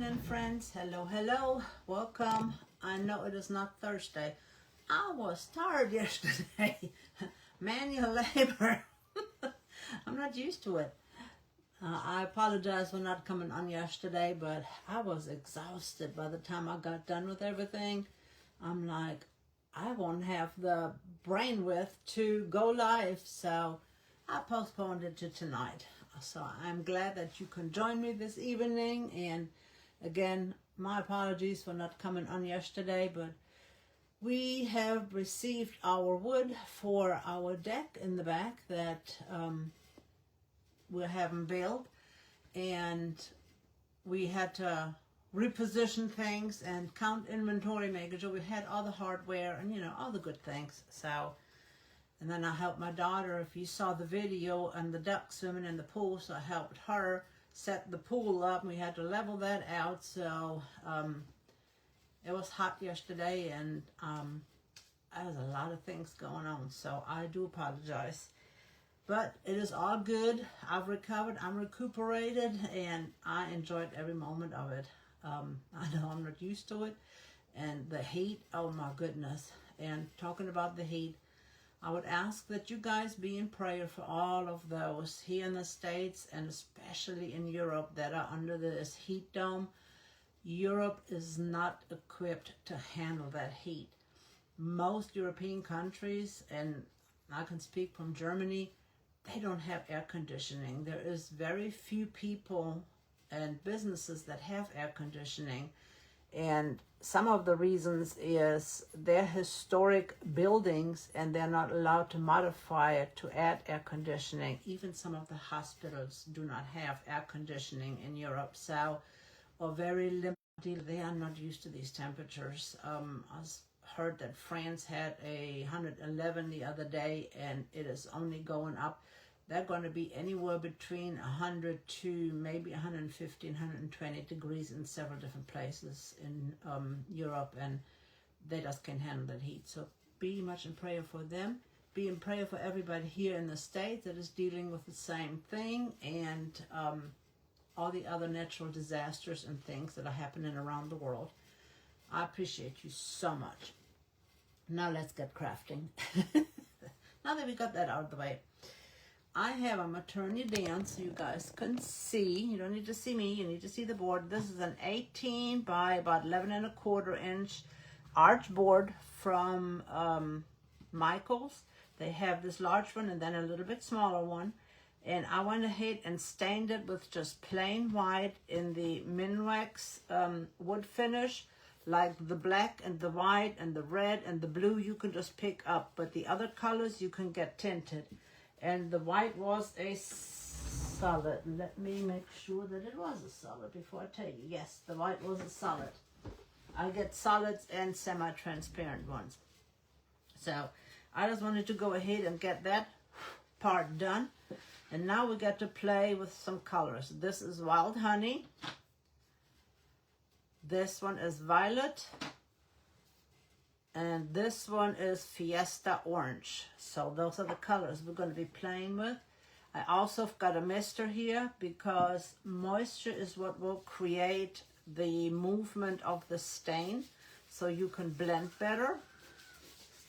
evening, friends. Hello, hello. Welcome. I know it is not Thursday. I was tired yesterday. Manual labor. I'm not used to it. I apologize for not coming on yesterday, but I was exhausted by the time I got done with everything. I'm like, I won't have the brainwidth to go live, so I postponed it to tonight. So I'm glad that you can join me this evening. And again, my apologies for not coming on yesterday, but we have received our wood for our deck in the back that we're having built, and we had to reposition things and count inventory, making sure we had all the hardware and all the good things. So, and then I helped my daughter. If you saw the video and the duck swimming in the pool, so I helped her set the pool up. We had to level that out. So it was hot yesterday, and there's a lot of things going on. So I do apologize. But it is all good. I've recovered. I'm recuperated, and I enjoyed every moment of it. I know I'm not used to it. And the heat, oh my goodness. And talking about the heat, I would ask that you guys be in prayer for all of those here in the States and especially in Europe that are under this heat dome. Europe is not equipped to handle that heat. Most European countries, and I can speak from Germany, they don't have air conditioning. There is very few people and businesses that have air conditioning. And some of the reasons is they're historic buildings and they're not allowed to modify it to add air conditioning. Even some of the hospitals do not have air conditioning in Europe. So, or very limited, they are not used to these temperatures. I heard that France had 111 the other day, and it is only going up. They're going to be anywhere between 100 to maybe 150, 120 degrees in several different places in Europe, and they just can't handle that heat. So be much in prayer for them. Be in prayer for everybody here in the States that is dealing with the same thing, and all the other natural disasters and things that are happening around the world. I appreciate you so much. Now let's get crafting. Now that we got that out of the way, I have them turn you down so you guys can see. You don't need to see me, you need to see the board. This is an 18 by about 11 1/4 inch arch board from Michael's. They have this large one and then a little bit smaller one. And I went ahead and stained it with just plain white in the Minwax wood finish. Like the black and the white and the red and the blue you can just pick up. But the other colors you can get tinted. And the white was a solid. Let me make sure that it was a solid before I tell you. Yes, the white was a solid. I get solids and semi-transparent ones. So I just wanted to go ahead and get that part done. And now we got to play with some colors. This is Wild Honey. This one is Violet. And this one is Fiesta Orange. So those are the colors we're going to be playing with. I also got a mister here because moisture is what will create the movement of the stain so you can blend better.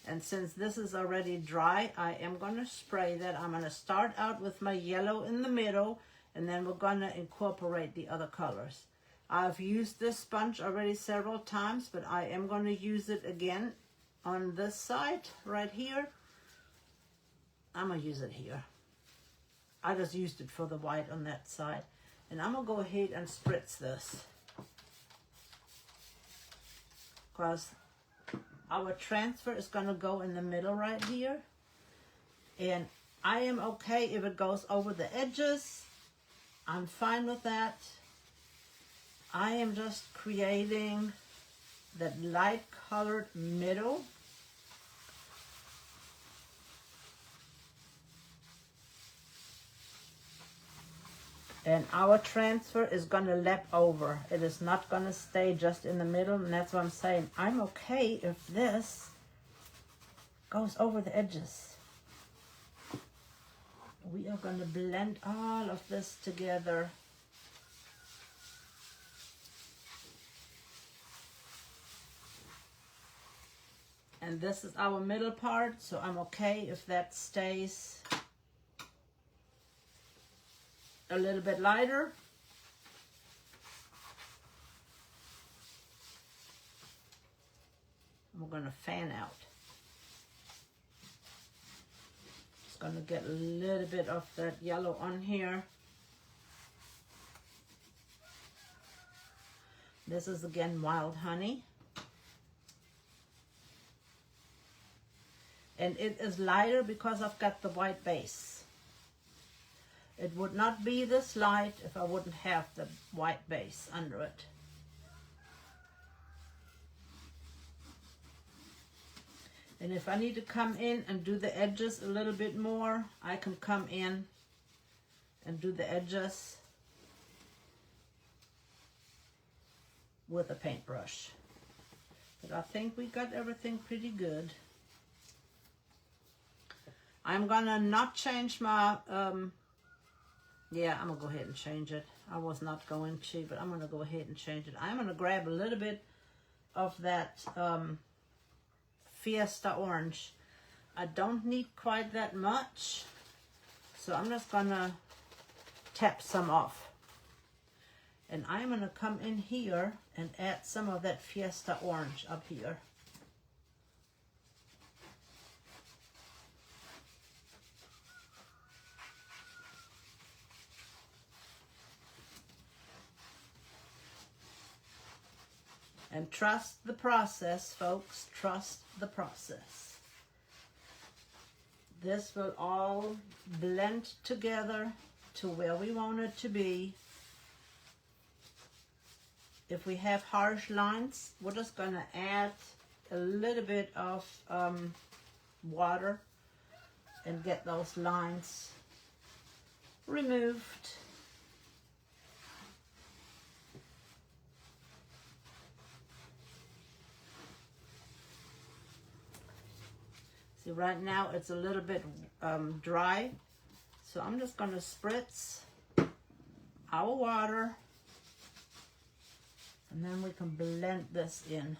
And since this is already dry, I am going to spray that. I'm going to start out with my yellow in the middle, and then we're going to incorporate the other colors. I've used this sponge already several times, but I am going to use it again on this side right here. I'm going to use it here. I just used it for the white on that side. And I'm going to go ahead and spritz this, because our transfer is going to go in the middle right here. And I am okay if it goes over the edges. I'm fine with that. I am just creating that light colored middle. And our transfer is going to lap over. It is not going to stay just in the middle. And that's what I'm saying. I'm okay if this goes over the edges. We are going to blend all of this together And this is our middle part, so I'm okay if that stays a little bit lighter. We're going to fan out. Just going to get a little bit of that yellow on here. This is again Wild Honey. And it is lighter because I've got the white base. It would not be this light if I wouldn't have the white base under it. And if I need to come in and do the edges a little bit more, I can come in and do the edges with a paintbrush. But I think we got everything pretty good. I'm gonna not change my, yeah, I'm gonna go ahead and change it. I was not going to, but I'm gonna go ahead and change it. I'm gonna grab a little bit of that Fiesta orange. I don't need quite that much, so I'm just gonna tap some off. And I'm gonna come in here and add some of that Fiesta orange up here. And trust the process, folks. Trust the process. This will all blend together to where we want it to be. If we have harsh lines, we're just going to add a little bit of water and get those lines removed. See, right now it's a little bit dry, so I'm just going to spritz our water, and then we can blend this in.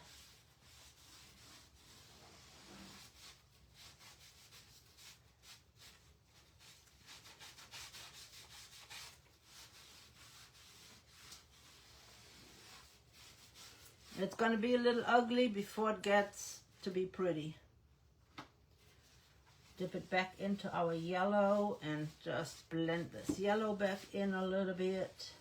It's going to be a little ugly before it gets to be pretty. Dip it back into our yellow and just blend this yellow back in a little bit.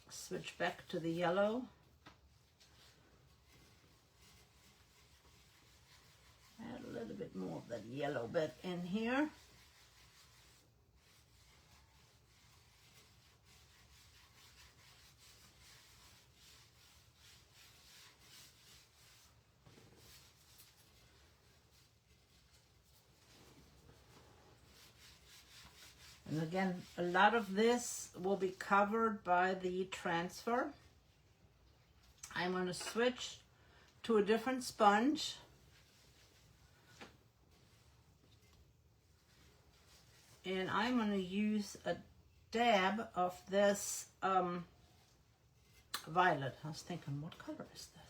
Switch back to the yellow. Add a little bit more of that yellow bit in here. And again, a lot of this will be covered by the transfer. I'm going to switch to a different sponge. And I'm going to use a dab of this violet. I was thinking, what color is this?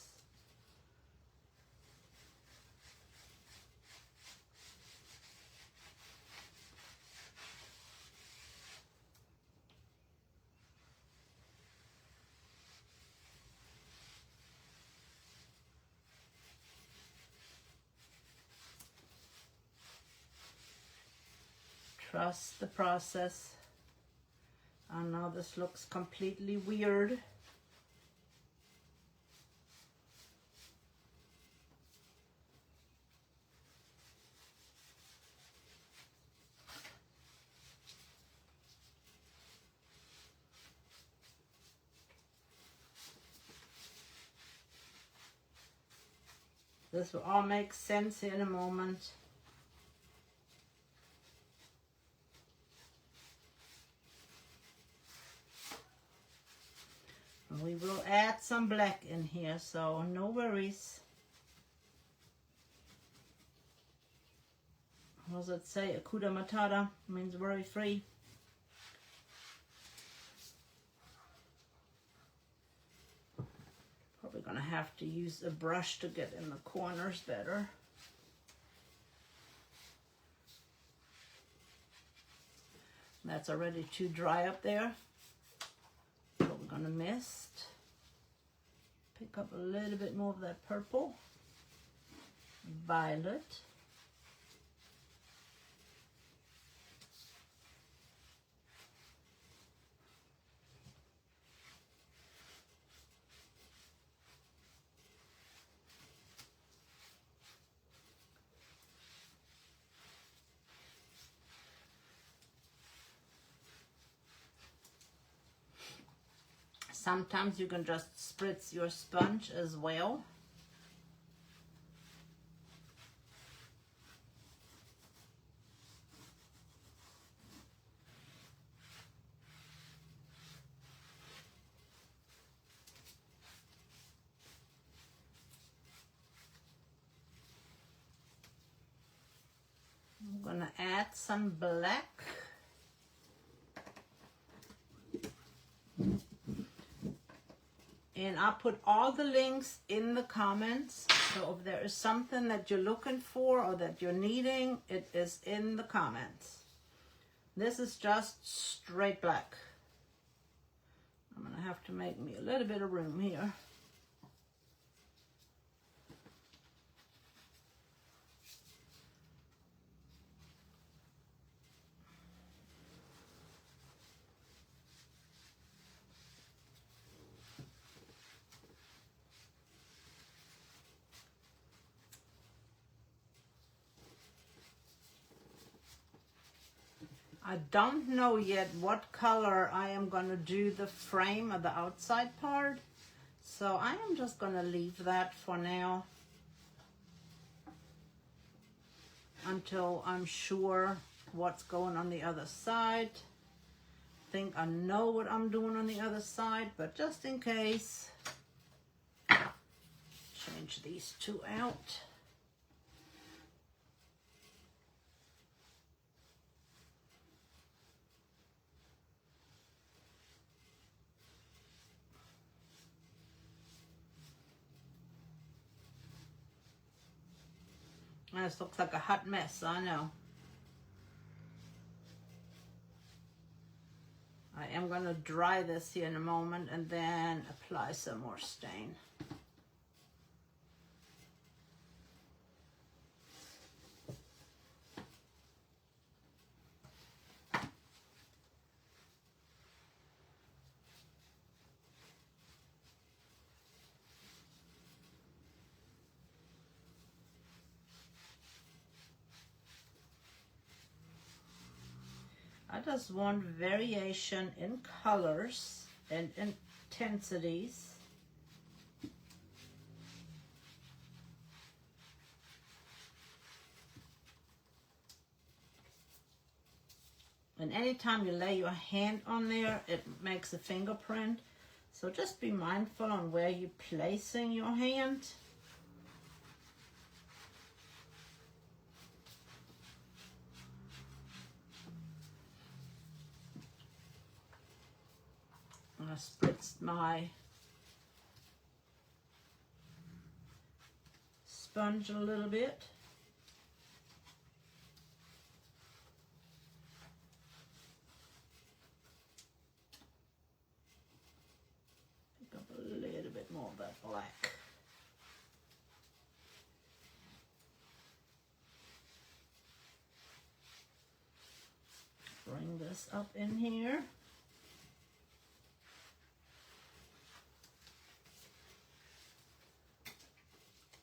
Trust the process. I know this looks completely weird. This will all make sense in a moment. will add some black in here, so no worries. What does it say? Akuda Matata means worry free. Probably gonna have to use a brush to get in the corners better. That's already too dry up there. So we're gonna mist. Pick up a little bit more of that purple. Violet. Sometimes you can just spritz your sponge as well. I'm gonna add some black. And I'll put all the links in the comments. So if there is something that you're looking for or that you're needing, it is in the comments. This is just straight black. I'm gonna have to make me a little bit of room here. I don't know yet what color I am going to do the frame of the outside part. So I am just going to leave that for now until I'm sure what's going on the other side. I think I know what I'm doing on the other side, but just in case, change these two out. This looks like a hot mess, I know. I am going to dry this here in a moment and then apply some more stain. I just want variation in colors and intensities. And anytime you lay your hand on there, it makes a fingerprint. So just be mindful on where you're placing your hand. I spritzed my sponge a little bit. Pick up a little bit more of that black. Bring this up in here.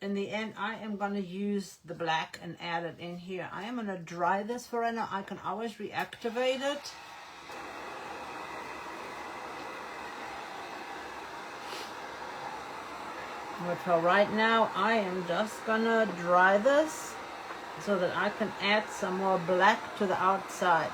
In the end, I am going to use the black and add it in here. I am going to dry this for right now. I can always reactivate it. But for right now, I am just going to dry this so that I can add some more black to the outside.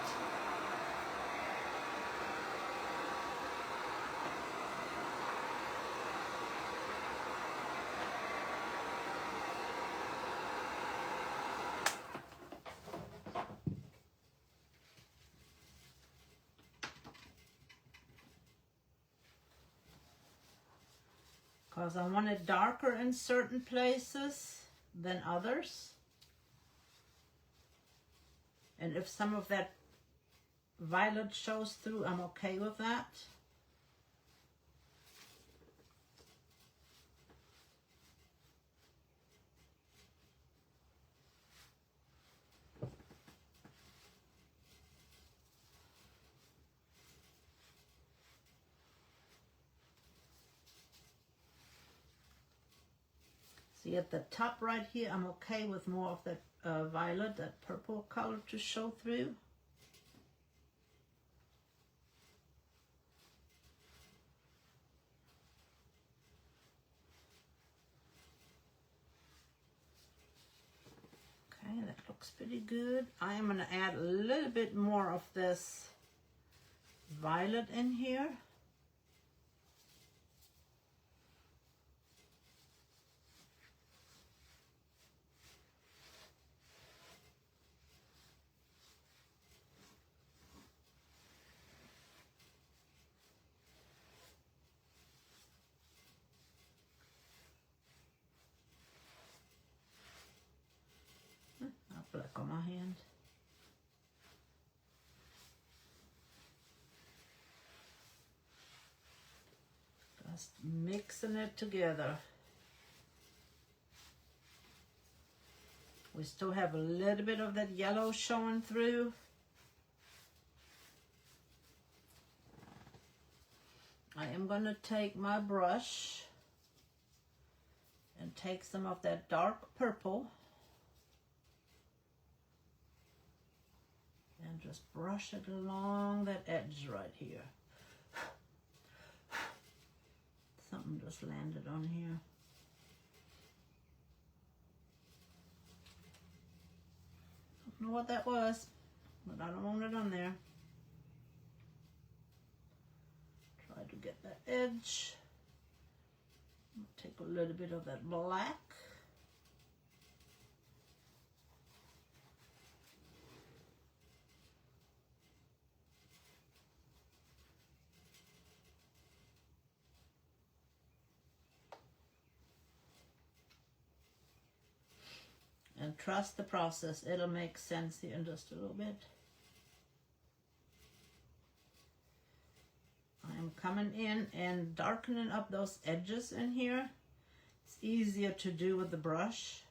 because I want it darker in certain places than others. And if some of that violet shows through, I'm okay with that. See, at the top right here, I'm okay with more of that violet, that purple color to show through. Okay, that looks pretty good. I am going to add a little bit more of this violet in here. Black on my hand. Just mixing it together. We still have a little bit of that yellow showing through. I am going to take my brush and take some of that dark purple and just brush it along that edge right here. Something just landed on here. Don't know what that was, but I don't want it on there. Try to get that edge. Take a little bit of that black. And trust the process. It'll make sense here in just a little bit. I'm coming in and darkening up those edges in here. It's easier to do with the brush.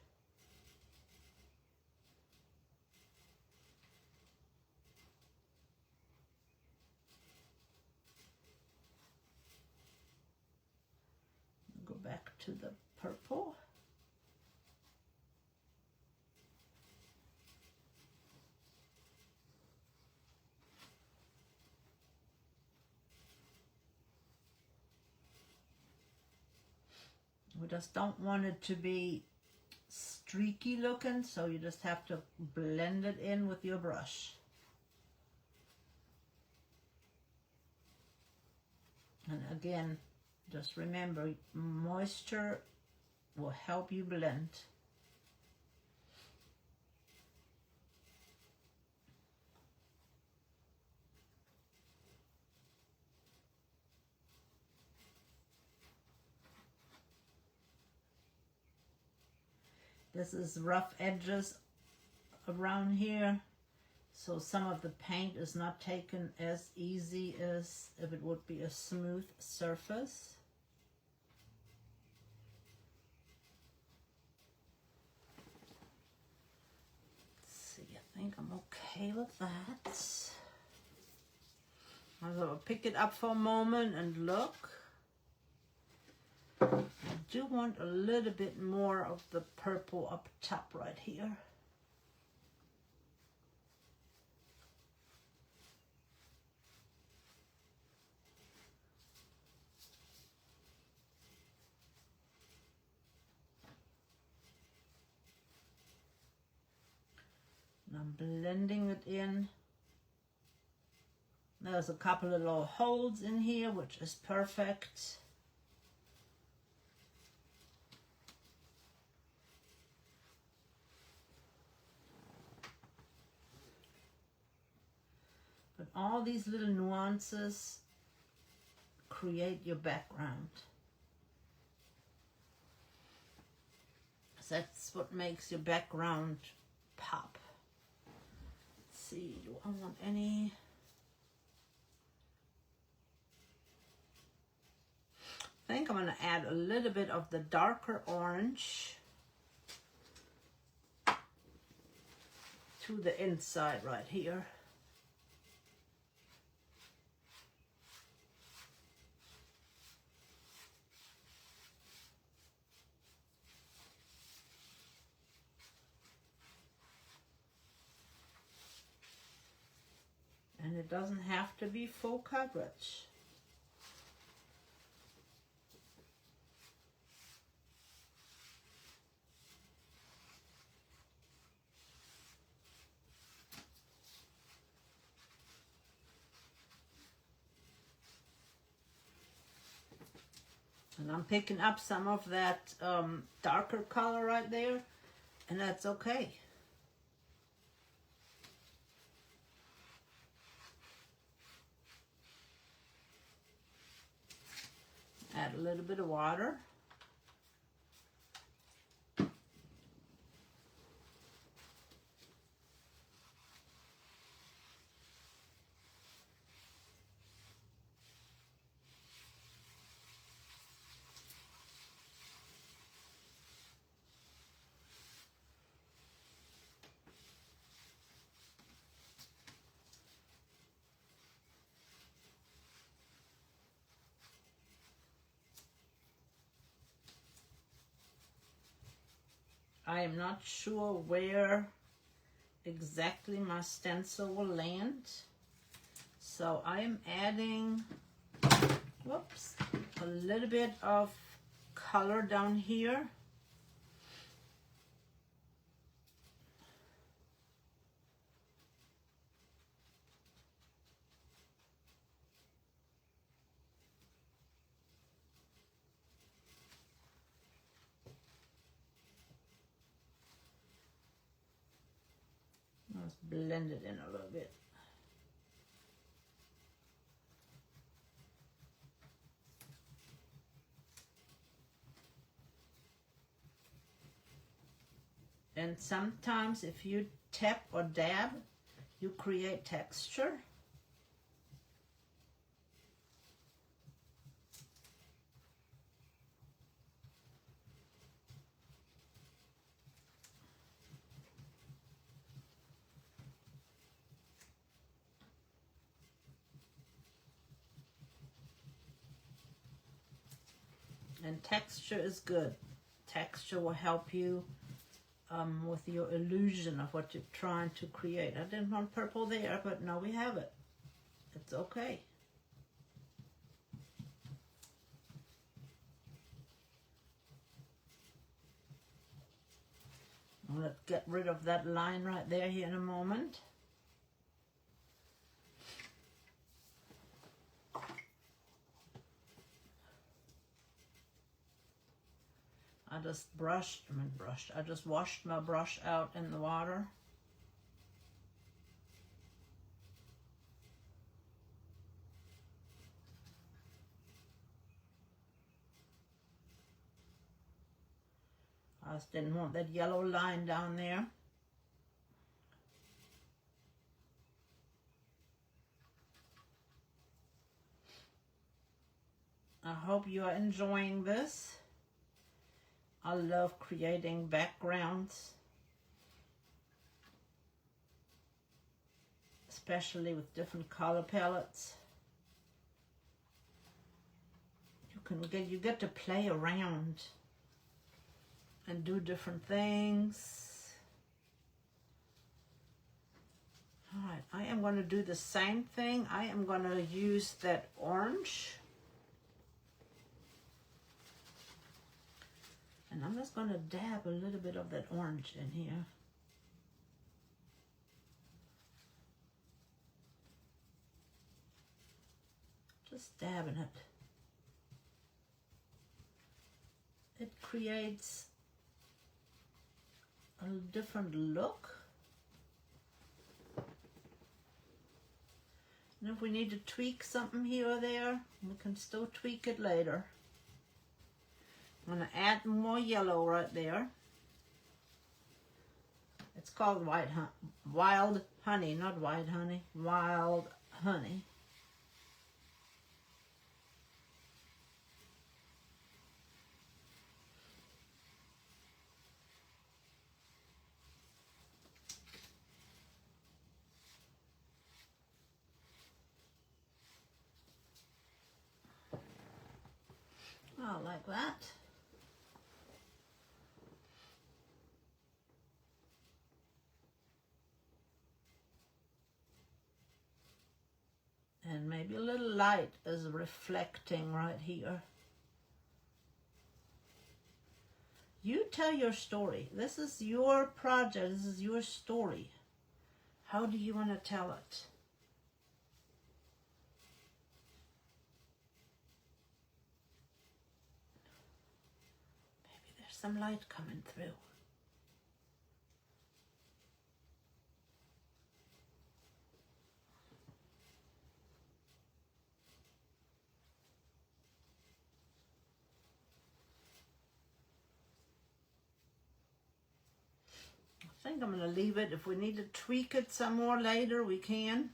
Go back to the purple. We just don't want it to be streaky looking, so you just have to blend it in with your brush. And again, just remember, moisture will help you blend. This is rough edges around here, so some of the paint is not taken as easy as if it would be a smooth surface. Let's see, I think I'm okay with that. I'm going to pick it up for a moment and look. I do want a little bit more of the purple up top right here. And I'm blending it in. There's a couple of little holes in here, which is perfect. But all these little nuances create your background. That's what makes your background pop. Let's see, do I want any? I think I'm going to add a little bit of the darker orange to the inside right here. And it doesn't have to be full coverage. And I'm picking up some of that darker color right there, and that's okay. Add a little bit of water. I am not sure where exactly my stencil will land, so I am adding, whoops, a little bit of color down here. Let's blend it in a little bit. And sometimes if you tap or dab, you create texture. And texture is good. Texture will help you with your illusion of what you're trying to create. I didn't want purple there, but now we have it. It's okay. Let's get rid of that line right there here in a moment. I just washed my brush out in the water. I just didn't want that yellow line down there. I hope you are enjoying this. I love creating backgrounds, especially with different color palettes. You get to play around and do different things. All right, I am going to do the same thing. I am going to use that orange. And I'm just going to dab a little bit of that orange in here. Just dabbing it. It creates a different look. And if we need to tweak something here or there, we can still tweak it later. I'm going to add more yellow right there. It's called wild honey, not white honey, wild honey. Oh, like that. And maybe a little light is reflecting right here. You tell your story. This is your project. This is your story. How do you want to tell it? Maybe there's some light coming through. I think I'm going to leave it. If we need to tweak it some more later, we can.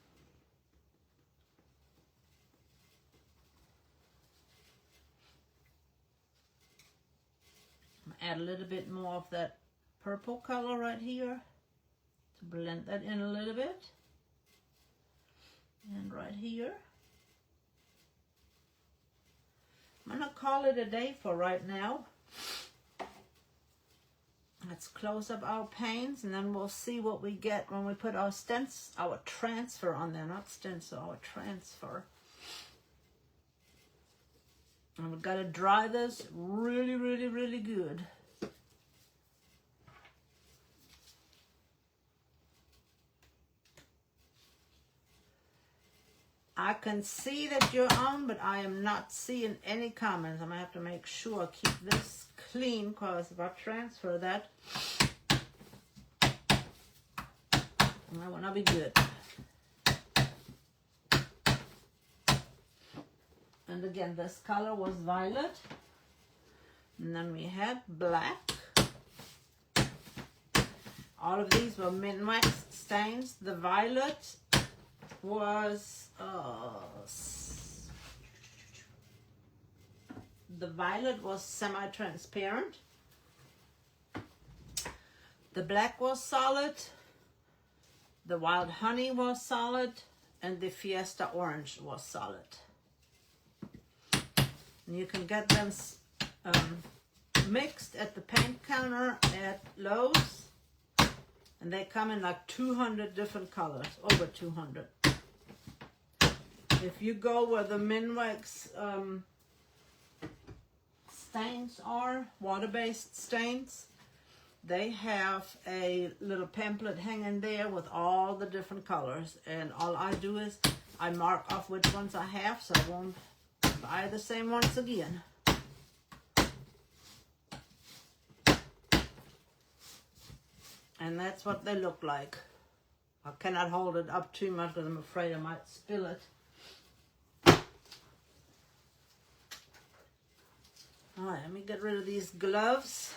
Add a little bit more of that purple color right here to blend that in a little bit. And right here. I'm going to call it a day for right now. Let's close up our panes and then we'll see what we get when we put our transfer on there. Not stencil, our transfer. And we've got to dry this really, really, really good. I can see that you're on, but I am not seeing any comments. I'm going to have to make sure I keep this clean, because if I transfer that, that will not be good. And again, this color was violet. And then we had black. All of these were min-wax stains. The violet was semi-transparent. The black was solid. The wild honey was solid, and the Fiesta orange was solid. And you can get them mixed at the paint counter at Lowe's, and they come in like 200 different colors, over 200. If you go where the min-wax stains are, water-based stains, they have a little pamphlet hanging there with all the different colors, and all I do is I mark off which ones I have so I won't buy the same ones again. And that's what they look like. I cannot hold it up too much because I'm afraid I might spill it. Alright, let me get rid of these gloves.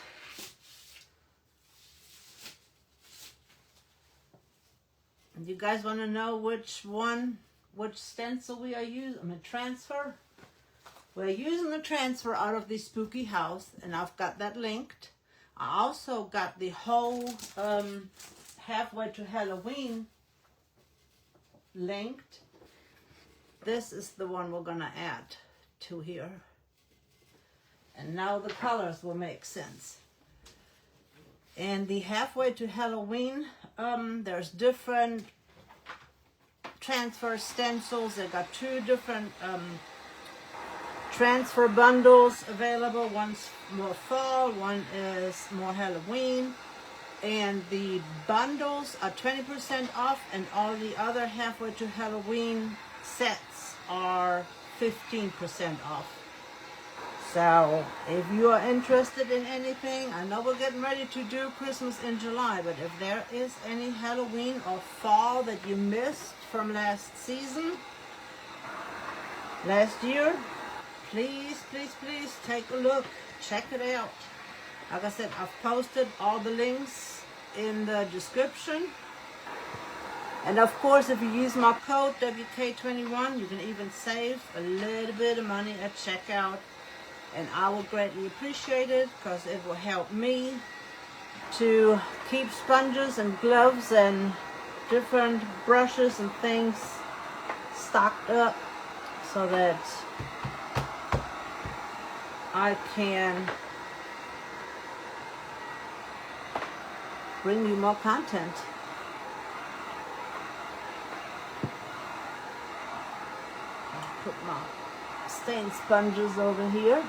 And you guys want to know which stencil we are using? Transfer. We're using the transfer out of the Spooky House, and I've got that linked. I also got the whole Halfway to Halloween linked. This is the one we're going to add to here. And now the colors will make sense. And the Halfway to Halloween, there's different transfer stencils. They got two different transfer bundles available. One's more fall, one is more Halloween. And the bundles are 20% off, and all the other Halfway to Halloween sets are 15% off. So if you are interested in anything, I know we're getting ready to do Christmas in July, but if there is any Halloween or fall that you missed from last year, please, please, please take a look. Check it out. Like I said, I've posted all the links in the description. And of course, if you use my code WK21, you can even save a little bit of money at checkout. And I will greatly appreciate it because it will help me to keep sponges and gloves and different brushes and things stocked up so that I can bring you more content. I'll put my stain sponges over here.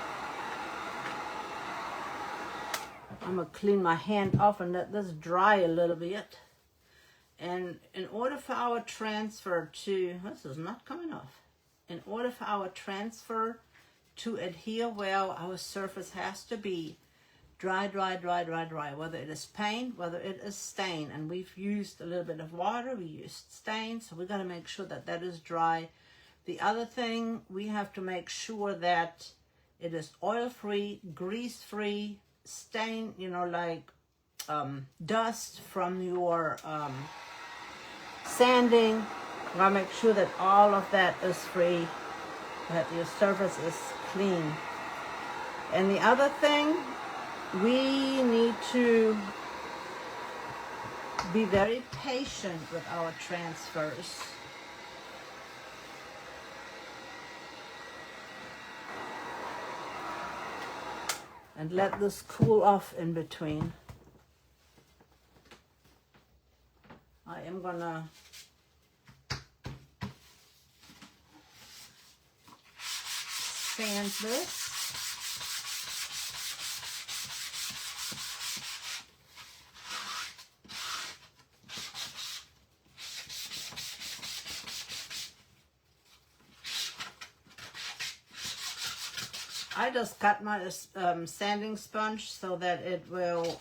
I'm going to clean my hand off and let this dry a little bit. And in order for our transfer to, this is not coming off. In order for our transfer to adhere well, our surface has to be dry, dry, dry, dry, dry. Whether it is paint, whether it is stain. And we've used a little bit of water, we used stain, so we got to make sure that that is dry. The other thing, we have to make sure that it is oil-free, grease-free, stain, you know, like dust from your sanding. You gotta make sure that all of that is free, that your surface is clean. And the other thing, we need to be very patient with our transfers. And let this cool off in between. I am gonna sand this. I just cut my sanding sponge so that it will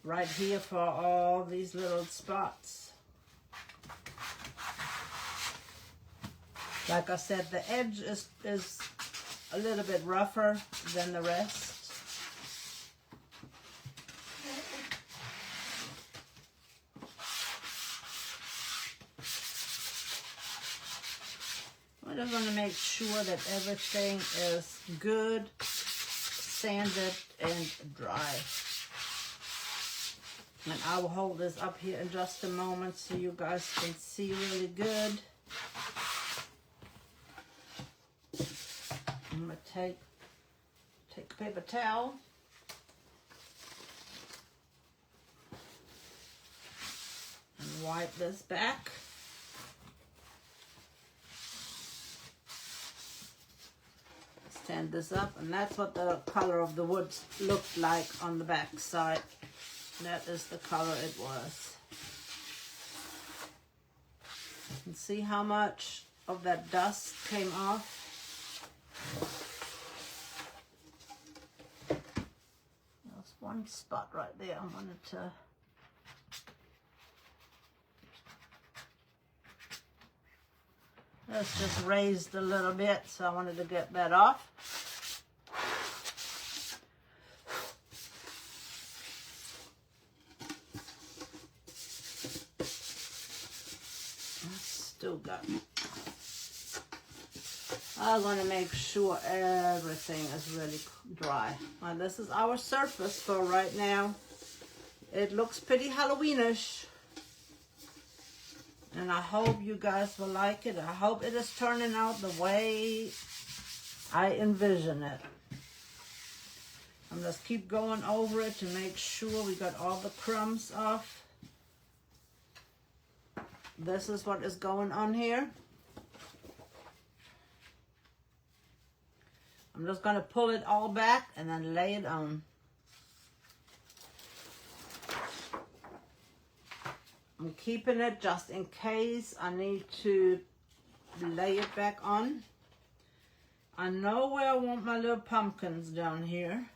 right here for all these little spots. Like I said, the edge is a little bit rougher than the rest. I just want to make sure that everything is good, sanded, and dry. And I will hold this up here in just a moment so you guys can see really good. I'm going to take a paper towel. And wipe this back. Stand this up, and that's what the color of the wood looked like on the back side. That is the color it was. You can see how much of that dust came off. There's one spot right there I wanted to It's just raised a little bit, so I wanted to get that off. Still got it. I want to make sure everything is really dry. Now, this is our surface for right now. It looks pretty Halloweenish. And I hope you guys will like it. I hope it is turning out the way I envision it. I'm just keep going over it to make sure we got all the crumbs off. This is what is going on here. I'm just going to pull it all back and then lay it on. I'm keeping it just in case I need to lay it back on. I know where I want my little pumpkins down here.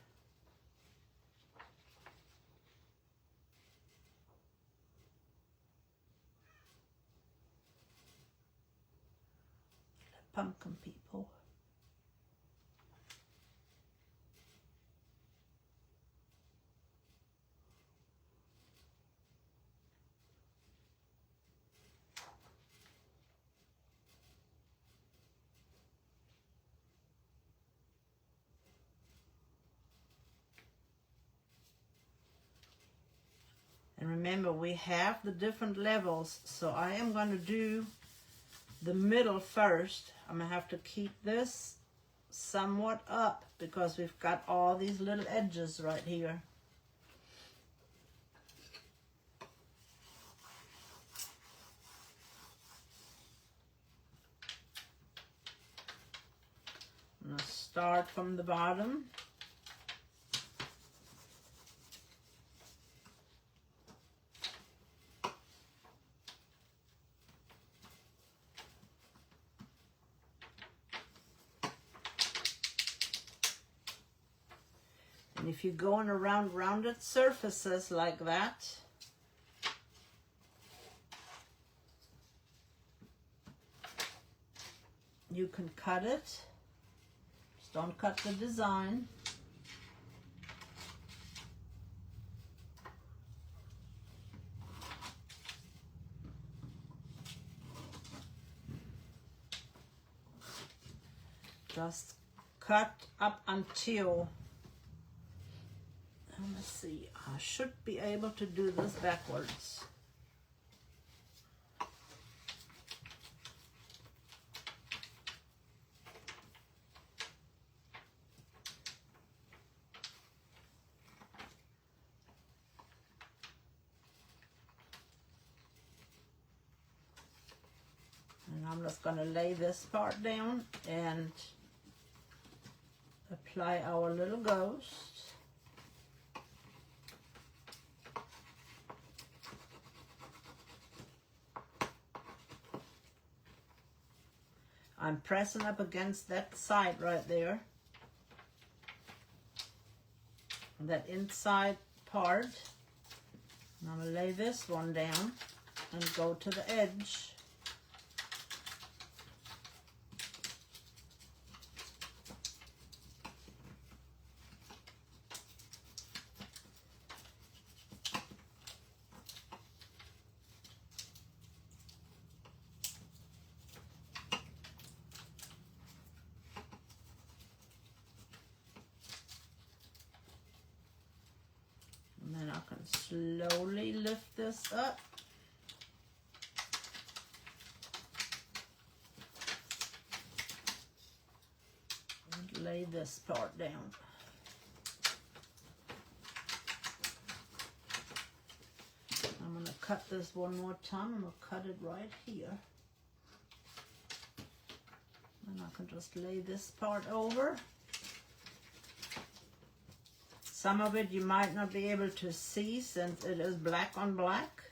The pumpkin people. remember we have the different levels, so I am going to do the middle first. I'm going to have to keep this somewhat up because we've got all these little edges right here. I'm going to start from the bottom. And if you're going around rounded surfaces like that, you can cut it. Just don't cut the design. Just cut up until, let's see, I should be able to do this backwards. And I'm just going to lay this part down and apply our little ghost. I'm pressing up against that side right there, that inside part. And I'm going to lay this one down and go to the edge. Slowly lift this up. And lay this part down. I'm going to cut this one more time. I'm going to cut it right here. And I can just lay this part over. Some of it you might not be able to see since it is black on black.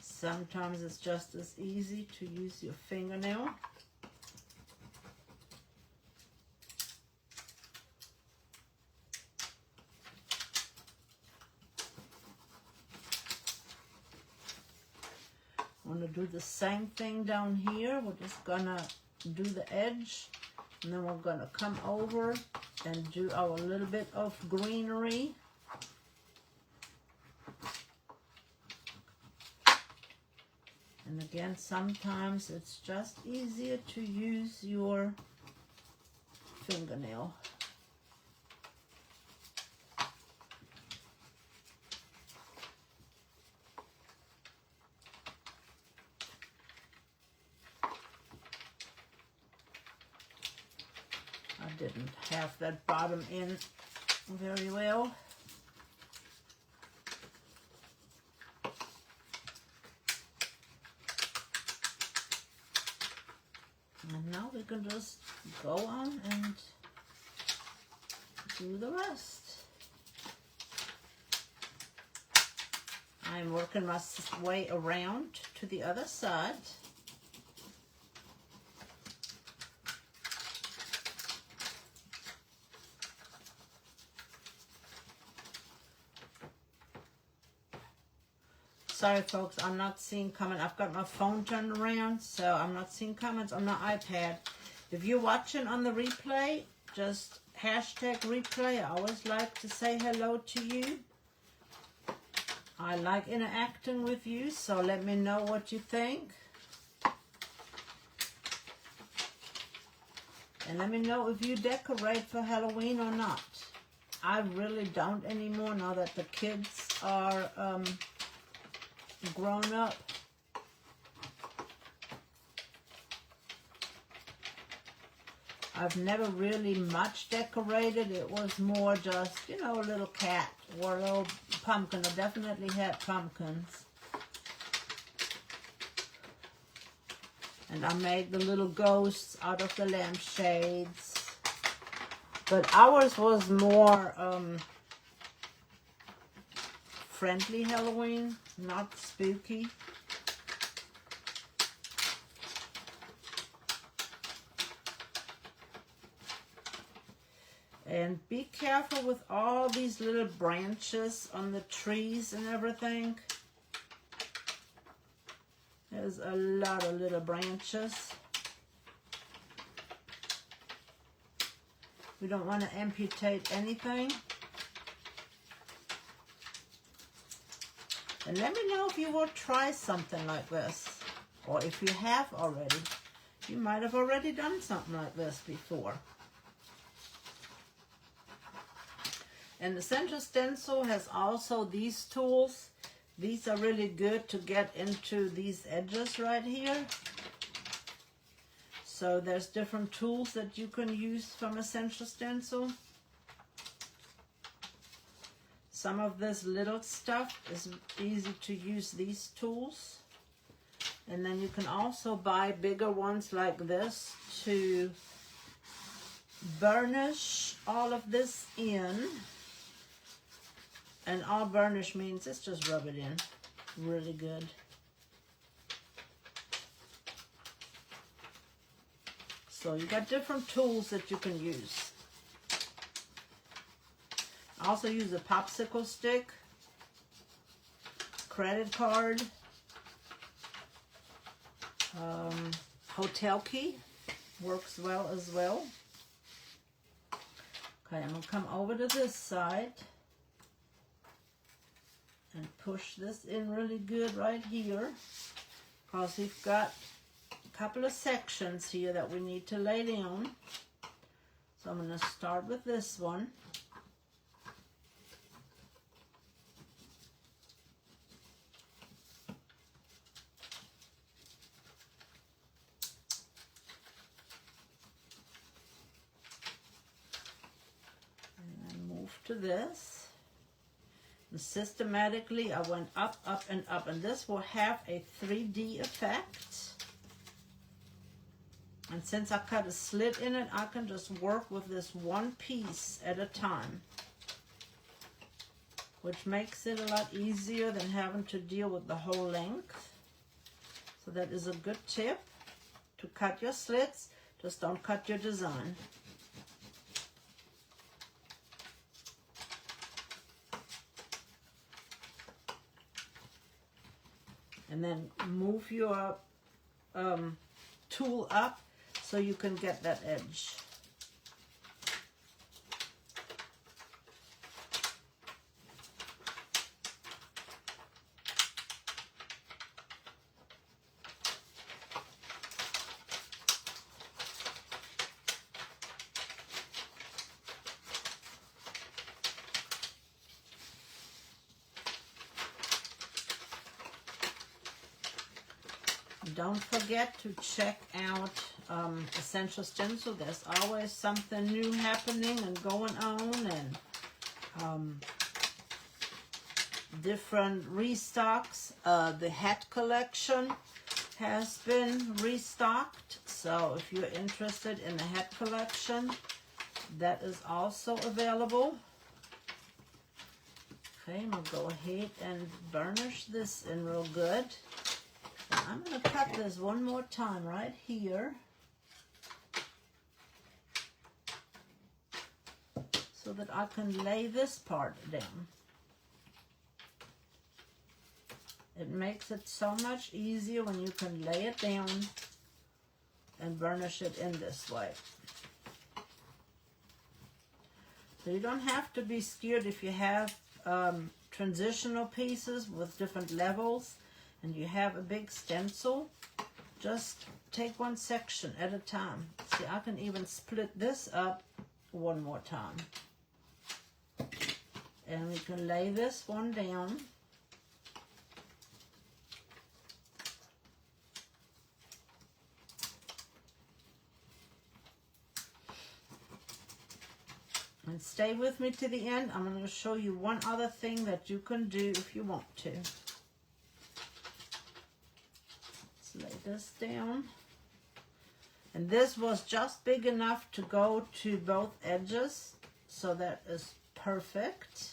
Sometimes it's just as easy to use your fingernail. I'm going to do the same thing down here. We're just going to do the edge, and then we're going to come over and do our little bit of greenery. And again, sometimes it's just easier to use your fingernail. Didn't have that bottom in very well. And now we can just go on and do the rest. I'm working my way around to the other side. Sorry folks, I'm not seeing comments. I've got my phone turned around, so I'm not seeing comments on my iPad. If you're watching on the replay, just hashtag replay. I always like to say hello to you. I like interacting with you, so let me know what you think. And let me know if you decorate for Halloween or not. I really don't anymore now that the kids are grown up. I've never really much decorated. It was more just, you know, a little cat or a little pumpkin. I definitely had pumpkins. And I made the little ghosts out of the lampshades. But ours was more friendly Halloween, not spooky. And be careful with all these little branches on the trees and everything. There's a lot of little branches. We don't want to amputate anything. And let me know if you will try something like this. Or if you have already. You might have already done something like this before. And Essential Stencil has also these tools. These are really good to get into these edges right here. So there's different tools that you can use from Essential Stencil. Some of this little stuff is easy to use these tools. And then you can also buy bigger ones like this to burnish all of this in. And all burnish means is just rub it in really good. So you got different tools that you can use. I also use a popsicle stick, credit card, hotel key works well as well. Okay, I'm gonna come over to this side and push this in really good right here, because we've got a couple of sections here that we need to lay down. So I'm going to start with this one. And then move to this. And systematically I went up, up, and up, and this will have a 3D effect. And since I cut a slit in it, I can just work with this one piece at a time, which makes it a lot easier than having to deal with the whole length. So that is a good tip to cut your slits. Just don't cut your design. And then move your tool up so you can get that edge. Don't forget to check out Essential Stencil. There's always something new happening and going on, and different restocks. The hat collection has been restocked, so if you're interested in the hat collection, that is also available. Okay, I'm going to go ahead and burnish this in real good. I'm going to cut this one more time right here so that I can lay this part down. It makes it so much easier when you can lay it down and burnish it in this way. So you don't have to be scared if you have transitional pieces with different levels and you have a big stencil. Just take one section at a time. See, I can even split this up one more time. And we can lay this one down. And stay with me to the end. I'm going to show you one other thing that you can do if you want to. Let's lay this down. And this was just big enough to go to both edges, so that is perfect.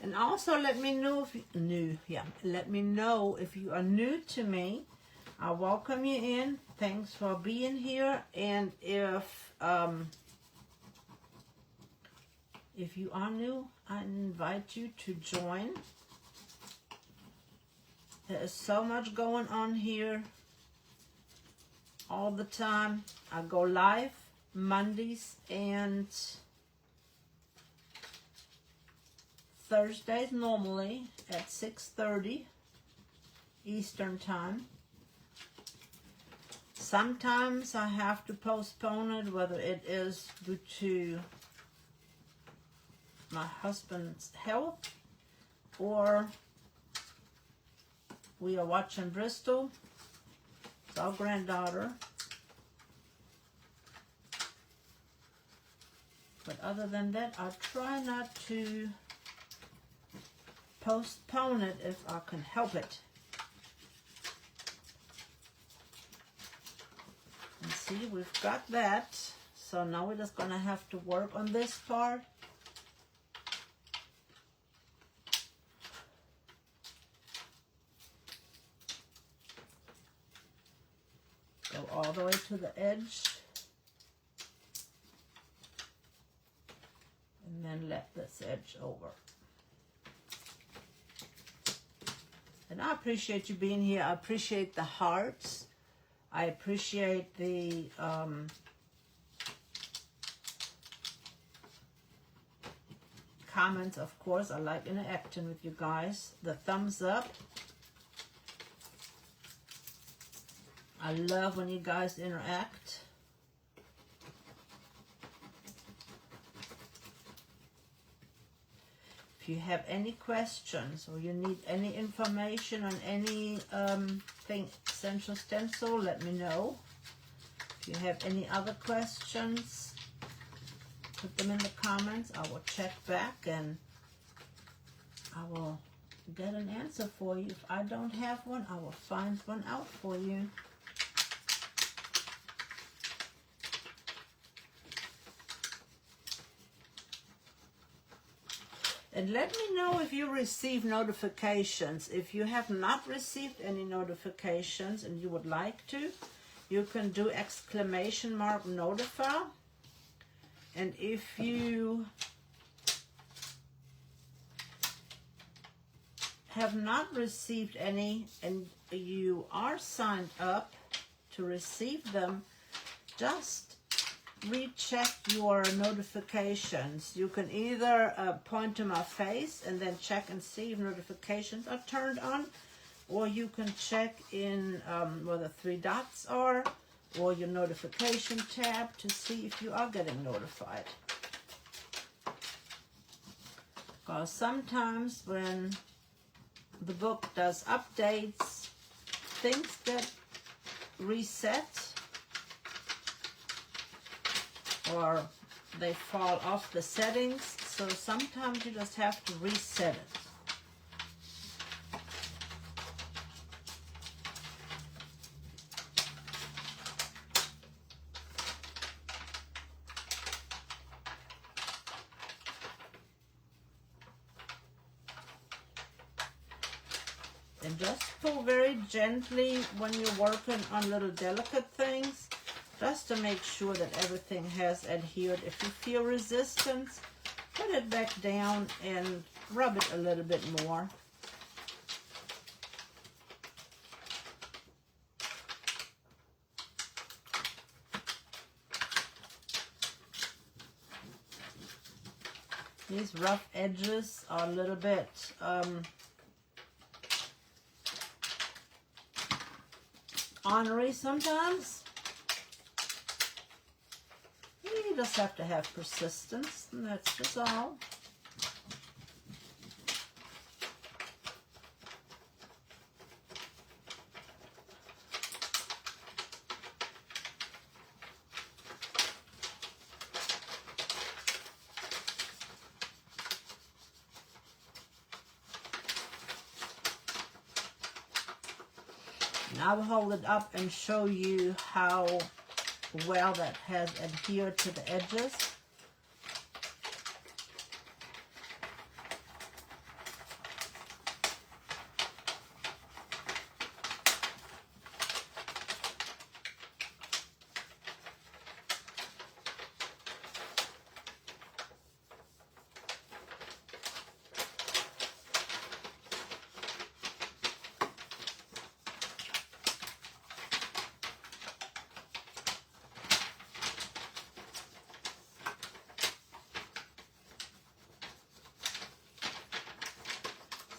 And also let me know if let me know if you are new to me. I welcome you in. Thanks for being here. And if you are new, I invite you to join. There is so much going on here all the time. I go live Mondays and Thursdays normally at 6:30 Eastern Time. Sometimes I have to postpone it, whether it is due to my husband's health or we are watching Bristol. It's our granddaughter. But other than that, I try not to postpone it if I can help it. And see, we've got that. So now we're just going to have to work on this part. Go all the way to the edge. And then let this edge over. And I appreciate you being here. I appreciate the hearts. I appreciate the comments, of course. I like interacting with you guys. The thumbs up. I love when you guys interact. If you have any questions or you need any information on any thing, Essential Stencil, let me know. If you have any other questions, put them in the comments. I will check back and I will get an answer for you. If I don't have one, I will find one out for you. And let me know if you receive notifications. If you have not received any notifications and you would like to, you can do !notify. And if you have not received any and you are signed up to receive them, just recheck your notifications. You can either point to my face and then check and see if notifications are turned on, or you can check in where the three dots are, or your notification tab to see if you are getting notified. Because sometimes when the book does updates, things get reset, or they fall off the settings, so sometimes you just have to reset it. And just pull very gently when you're working on little delicate things, just to make sure that everything has adhered. If you feel resistance, put it back down and rub it a little bit more. These rough edges are a little bit ornery sometimes. You just have to have persistence, and that's just all. And I will hold it up and show you how well that has adhered to the edges.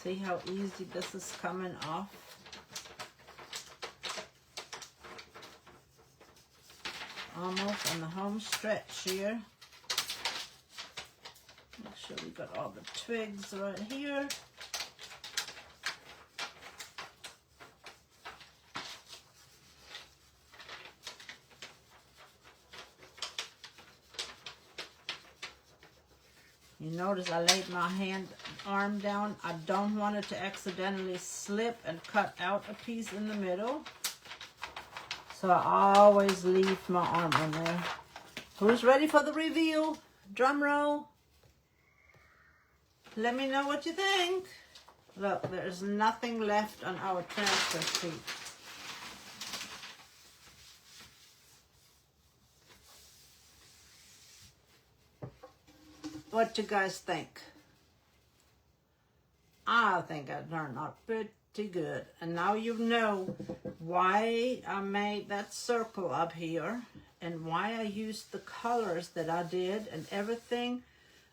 See how easy this is coming off? Almost on the home stretch here. Make sure we got all the twigs right here. You notice I laid my arm down. I don't want it to accidentally slip and cut out a piece in the middle. So I always leave my arm in there. Who's ready for the reveal? Drum roll. Let me know what you think. Look, there's nothing left on our transfer sheet. What you guys think? I think I turned out pretty good. And now you know why I made that circle up here and why I used the colors that I did and everything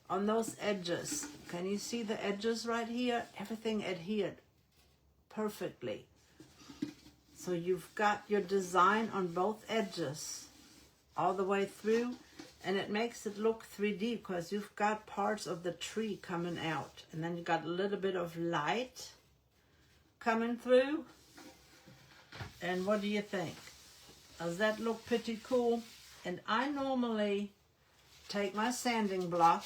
on those edges. Can you see the edges right here? Everything adhered perfectly. So you've got your design on both edges all the way through. And it makes it look 3D because you've got parts of the tree coming out. And then you got a little bit of light coming through. And what do you think? Does that look pretty cool? And I normally take my sanding block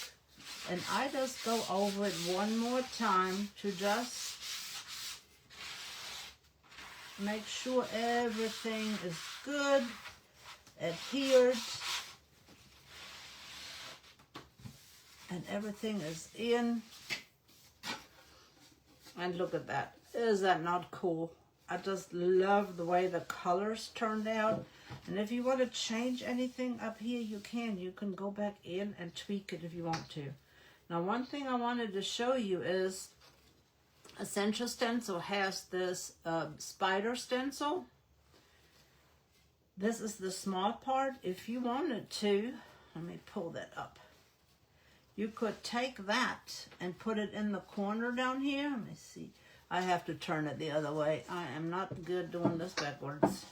and I just go over it one more time to just make sure everything is good, adhered. And everything is in. And look at that. Is that not cool? I just love the way the colors turned out. And if you want to change anything up here, you can. You can go back in and tweak it if you want to. Now, one thing I wanted to show you is Essential Stencil has this spider stencil. This is the small part. If you wanted to, let me pull that up. You could take that and put it in the corner down here. Let me see. I have to turn it the other way. I am not good doing this backwards.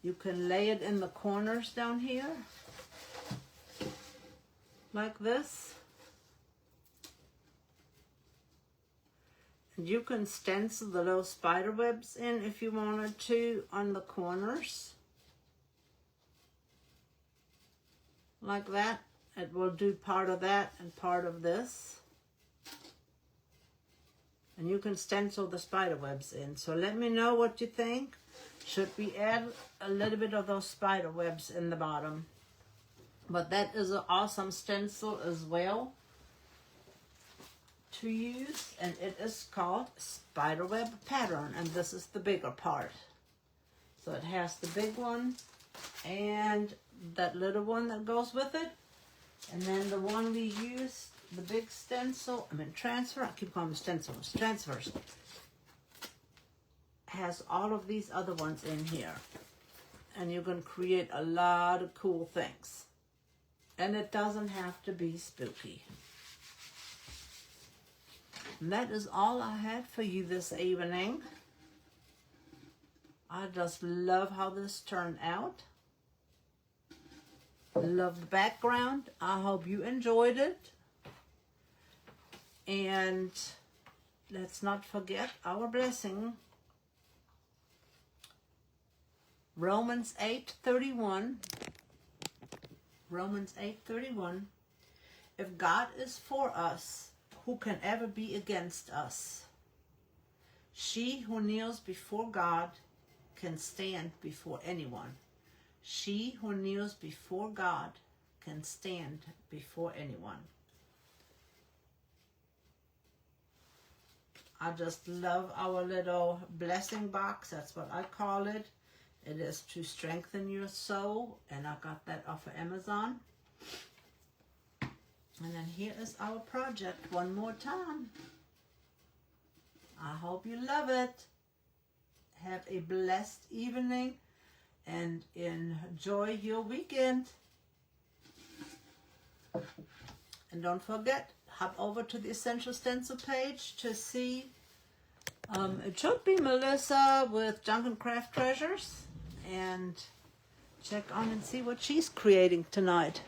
You can lay it in the corners down here. Like this. You can stencil the little spider webs in if you wanted to on the corners. Like that. It will do part of that and part of this. And you can stencil the spider webs in. So let me know what you think. Should we add a little bit of those spider webs in the bottom? But that is an awesome stencil as well to use, and it is called Spiderweb Pattern, and this is the bigger part. So it has the big one and that little one that goes with it, and then the one we used, the big stencil, transfer, I keep calling them stencils, transfers, has all of these other ones in here. And you can create a lot of cool things. And it doesn't have to be spooky. And that is all I had for you this evening. I just love how this turned out. Love the background. I hope you enjoyed it. And let's not forget our blessing. Romans 8:31. Romans 8:31. If God is for us, who can ever be against us? She who kneels before God can stand before anyone. She who kneels before God can stand before anyone. I just love our little blessing box. That's what I call it. It is to strengthen your soul. And I got that off of Amazon. And then here is our project one more time. I hope you love it. Have a blessed evening and enjoy your weekend. And don't forget, hop over to the Essential Stencil page to see, it should be Melissa with Junk and Craft Treasures, and check on and see what she's creating tonight.